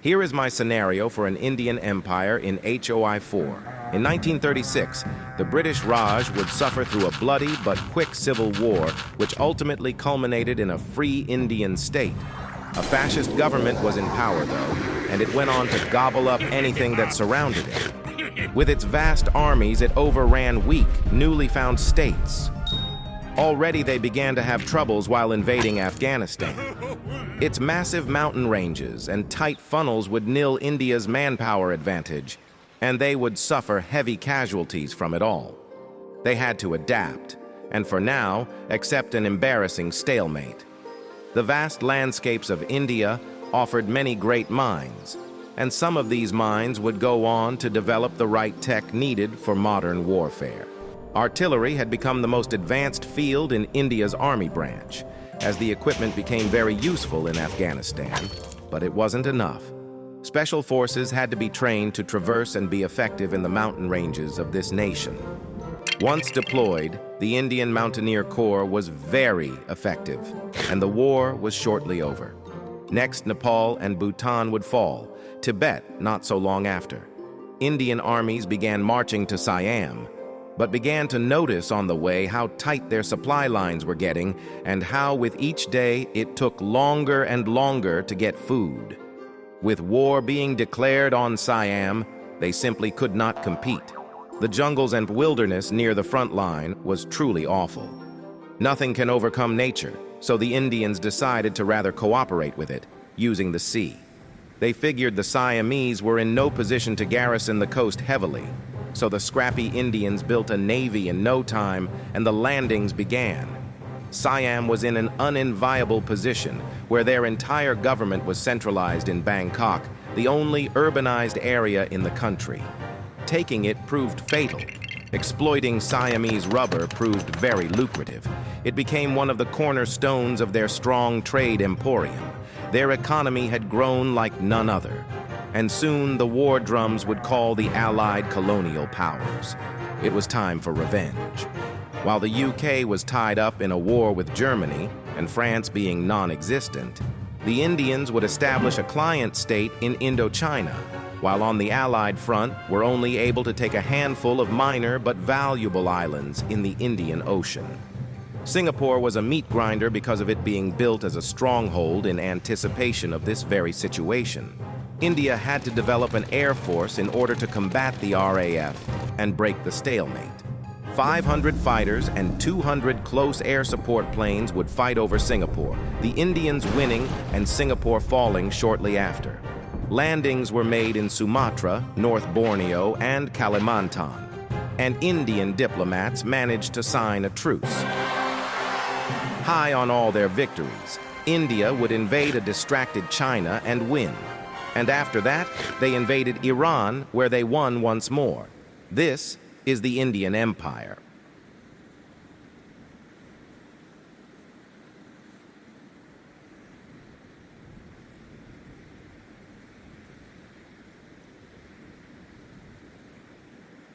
Here is my scenario for an Indian empire in HOI4. In 1936, the British Raj would suffer through a bloody but quick civil war, which ultimately culminated in a free Indian state. A fascist government was in power, though, and it went on to gobble up anything that surrounded it. With its vast armies, it overran weak, newly found states. Already they began to have troubles while invading Afghanistan. Its massive mountain ranges and tight funnels would nil India's manpower advantage, and they would suffer heavy casualties from it all. They had to adapt, and for now, accept an embarrassing stalemate. The vast landscapes of India offered many great mines, and some of these mines would go on to develop the right tech needed for modern warfare. Artillery had become the most advanced field in India's army branch, as the equipment became very useful in Afghanistan, but it wasn't enough. Special forces had to be trained to traverse and be effective in the mountain ranges of this nation. Once deployed, the Indian Mountaineer Corps was very effective, and the war was shortly over. Next, Nepal and Bhutan would fall, Tibet not so long after. Indian armies began marching to Siam, but began to notice on the way how tight their supply lines were getting and how with each day it took longer and longer to get food. With war being declared on Siam, they simply could not compete. The jungles and wilderness near the front line was truly awful. Nothing can overcome nature, so the Indians decided to rather cooperate with it, using the sea. They figured the Siamese were in no position to garrison the coast heavily, so the scrappy Indians built a navy in no time, and the landings began. Siam was in an uninviable position, where their entire government was centralized in Bangkok, the only urbanized area in the country. Taking it proved fatal. Exploiting Siamese rubber proved very lucrative. It became one of the cornerstones of their strong trade emporium. Their economy had grown like none other, and soon the war drums would call the Allied colonial powers. It was time for revenge. While the UK was tied up in a war with Germany, and France being non-existent, the Indians would establish a client state in Indochina, while on the Allied front were only able to take a handful of minor but valuable islands in the Indian Ocean. Singapore was a meat grinder because of it being built as a stronghold in anticipation of this very situation. India had to develop an air force in order to combat the RAF and break the stalemate. 500 fighters and 200 close air support planes would fight over Singapore, the Indians winning and Singapore falling shortly after. Landings were made in Sumatra, North Borneo, and Kalimantan, and Indian diplomats managed to sign a truce. High on all their victories, India would invade a distracted China and win. And after that, they invaded Iran, where they won once more. This is the Indian Empire.